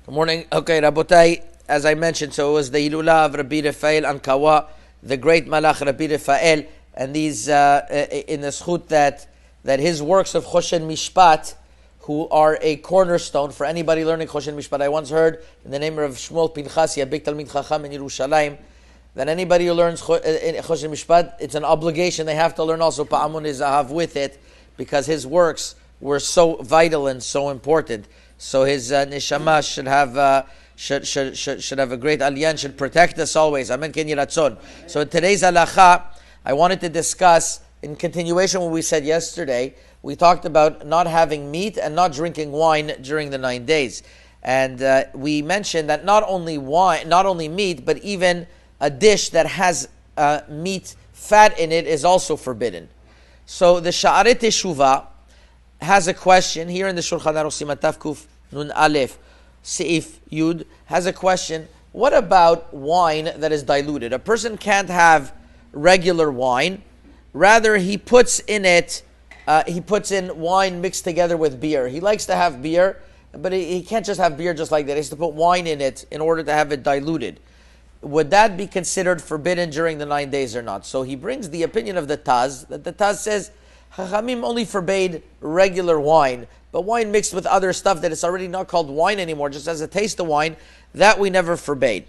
Good morning. Okay, Rabotai, as I mentioned, so it was the Hilula of Rabbi Rafael Ankawa, the great Malach Rabbi Rafael, and these in the schut that his works of Choshen Mishpat, who are a cornerstone for anybody learning Choshen Mishpat. I once heard in the name of Shmuel Pinchasi, a big Talmid Chacham in Yerushalayim, that anybody who learns Choshen Mishpat, it's an obligation. They have to learn also Pa'amun Zahav with it, because his works were so vital and so important. So his neshama should have a great aliyah, should protect us always. Amen. Ken yiratzon. So in today's halacha, I wanted to discuss, in continuation of what we said yesterday, we talked about not having meat and not drinking wine during the 9 days. And we mentioned that not only meat, but even a dish that has meat fat in it is also forbidden. So the Sha'arei Teshuvah has a question here in the Shulchan Aruch Siman Taf Kuf Nun Aleph Seif Yud has a question. What about wine that is diluted? A person can't have regular wine. Rather, he puts in wine mixed together with beer. He likes to have beer, but he can't just have beer just like that. He has to put wine in it in order to have it diluted. Would that be considered forbidden during the 9 days or not? So he brings the opinion of the Taz, that the Taz says Chachamim only forbade regular wine, but wine mixed with other stuff that it's already not called wine anymore, just as a taste of wine, that we never forbade.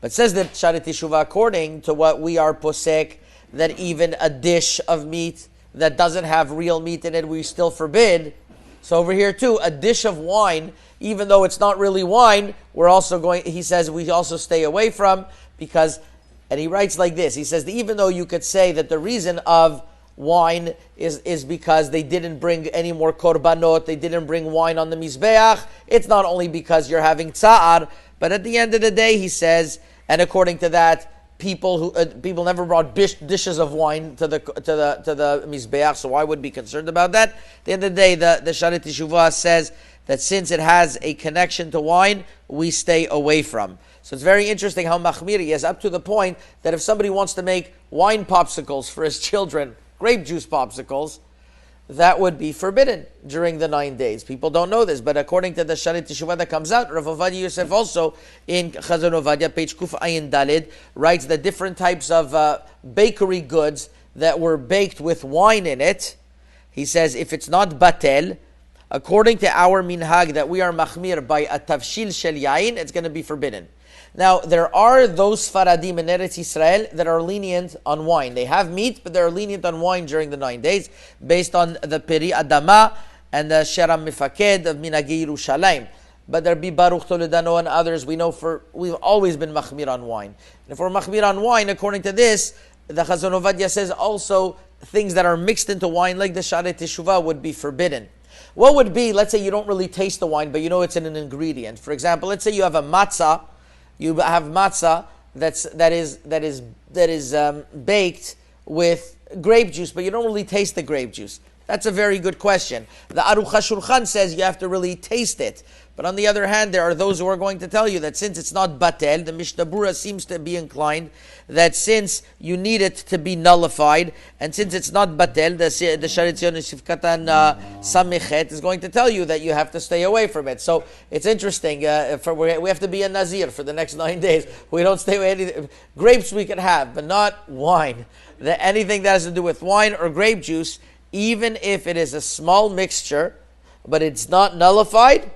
But says that Sha'arei Teshuvah, according to what we are posek, that even a dish of meat that doesn't have real meat in it, we still forbid. So over here too, a dish of wine, even though it's not really wine, he says we also stay away from, because, and he writes like this, he says that even though you could say that the reason of wine is because they didn't bring any more korbanot, they didn't bring wine on the mizbeach, it's not only because you're having tsa'ar, but at the end of the day, he says, and according to that, people never brought dishes of wine to the mizbeach, so I would be concerned about that. At the end of the day, the Sha'arei Teshuvah says that since it has a connection to wine, we stay away from. So it's very interesting how machmir he is, up to the point that if somebody wants to make wine popsicles for his children, grape juice popsicles, that would be forbidden during the 9 days. People don't know this, but according to the Sha'arei Teshuvah that comes out, Rav Ovadia Yosef also in Chazon Ovadia, page Kuf Ayin Dalid, writes that different types of bakery goods that were baked with wine in it, he says if it's not batel, according to our minhag that we are machmir by a tavshil shel yain, it's going to be forbidden. Now, there are those Faradim in Eretz Yisrael that are lenient on wine. They have meat, but they're lenient on wine during the 9 days, based on the Peri Adama and the Sheram Mifaked of Minagi Yerushalayim. But there be Baruch Toledano and others, we've always been machmir on wine. And if we're machmir on wine, according to this, the Chazon Ovadia says also things that are mixed into wine, like the Sha'arei Teshuvah, would be forbidden. What would be, let's say you don't really taste the wine, but you know it's in an ingredient. For example, let's say you have a matza. You have matza that is baked with grape juice, but you don't really taste the grape juice. That's a very good question. The Aruch HaShulchan says you have to really taste it. But on the other hand, there are those who are going to tell you that since it's not batel, the Mishnah Berurah seems to be inclined that since you need it to be nullified, and since it's not batel, the Sha'arei Tzion Sifkatan Samichet is going to tell you that you have to stay away from it. So it's interesting. We have to be a Nazir for the next 9 days. We don't stay away. Grapes we can have, but not wine. Anything that has to do with wine or grape juice, even if it is a small mixture, but it's not nullified,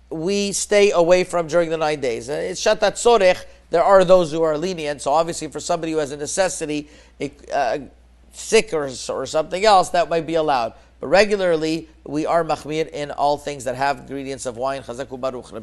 we stay away from during the 9 days. It's shatat sorech. There are those who are lenient. So obviously for somebody who has a necessity, sick or something else, that might be allowed. But regularly, we are machmir in all things that have ingredients of wine. Chazaku Baruch.